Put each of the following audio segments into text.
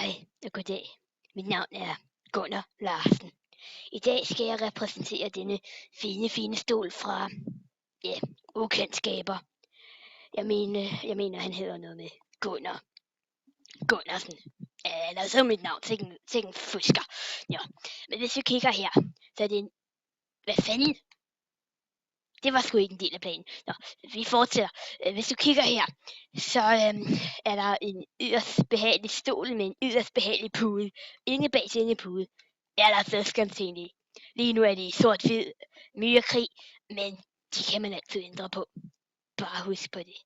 Hej og goddag. Mit navn er Gunnar Larsen. I dag skal jeg repræsentere denne fine stol fra, ukendt skaber. Jeg mener han hedder noget med Gunnar Gunnarsen. Eller så mit navn, til en fusker. Ja. Men hvis vi kigger her, så er det en... Hvad fanden? Det var sgu ikke en del af planen. Nå, vi fortsætter. Hvis du kigger her, så er der en yderst behagelig stol med en yderst behagelig pude. Inde bag denne pude er der fladskærmscene i. Lige nu er det i sort-hvid myrekrig, men de kan man altid ændre på. Bare husk på det.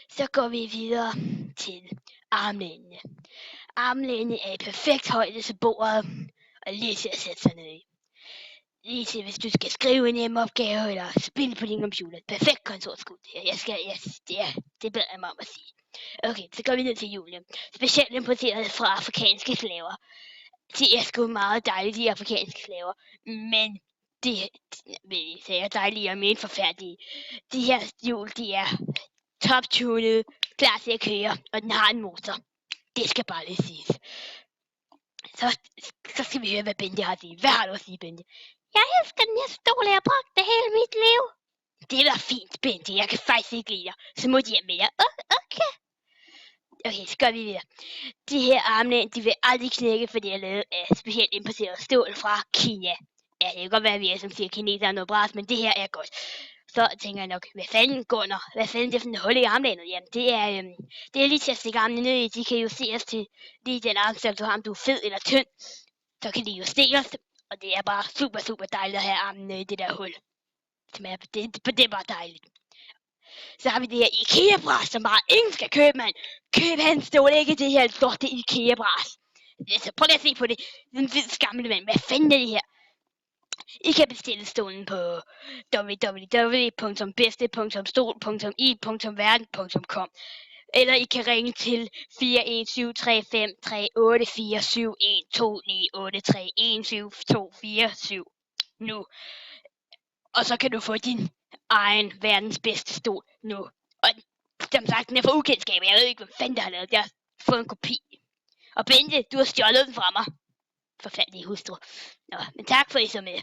Så går vi videre til armlænene. Armlænene er i perfekt højde til bordet, og lige til at sætte sig ned i. Lige til, hvis du skal skrive en hjemmeopgave eller spille på din computer. Perfekt kontorskole. Det beder jeg mig om at sige. Okay, så går vi ned til julen. Specielt importeret fra afrikanske slaver. De er sgu meget dejlige, de afrikanske slaver. Men det er dejlige og mere forfærdelige. De her hjul, de er top-tunede, klar til at køre, og den har en motor. Det skal bare lige siges. Så skal vi høre, hvad Bente har at sige. Hvad har du at sige, Bente? Jeg elsker den her stol, jeg har brugt det hele mit liv. Det er da fint, Bente. Jeg kan faktisk ikke lide dig. Så må de hjem med jer. Okay. Okay, så går vi videre. De her armlæn, de vil aldrig knække, for de er lavet af specielt importeret stål fra Kina. Ja, det kan godt være, at vi som siger kineser er noget bras, men det her er godt. Så tænker jeg nok, hvad fanden Gunnar? Hvad fanden det er for en hul i armlænet? Jamen, det er lige til at stikke armene ned i. De kan justeres til lige den armstørrelse, om du er fed eller tynd. Så kan de justeres. Og det er bare super dejligt at have armene i det der hul. Det er bare dejligt. Så har vi det her IKEA-bras, som bare ingen skal købe, mand. Køb hans stol, ikke det her lorte IKEA-bras. Så prøv lige at se på det. Den hvide skamle mand. Hvad fanden er det her? I kan bestille stolen på www.bedste.stol.i.verden.com. Eller I kan ringe til 41735384129831724 nu. Og så kan du få din egen verdens bedste stol nu. Og som sagt, den er for ukendskab. Jeg ved ikke, hvad fanden der har lavet. Jeg har fået en kopi. Og Bente, du har stjålet den fra mig. Forfærdelig hustru. Nå, men tak for I så med.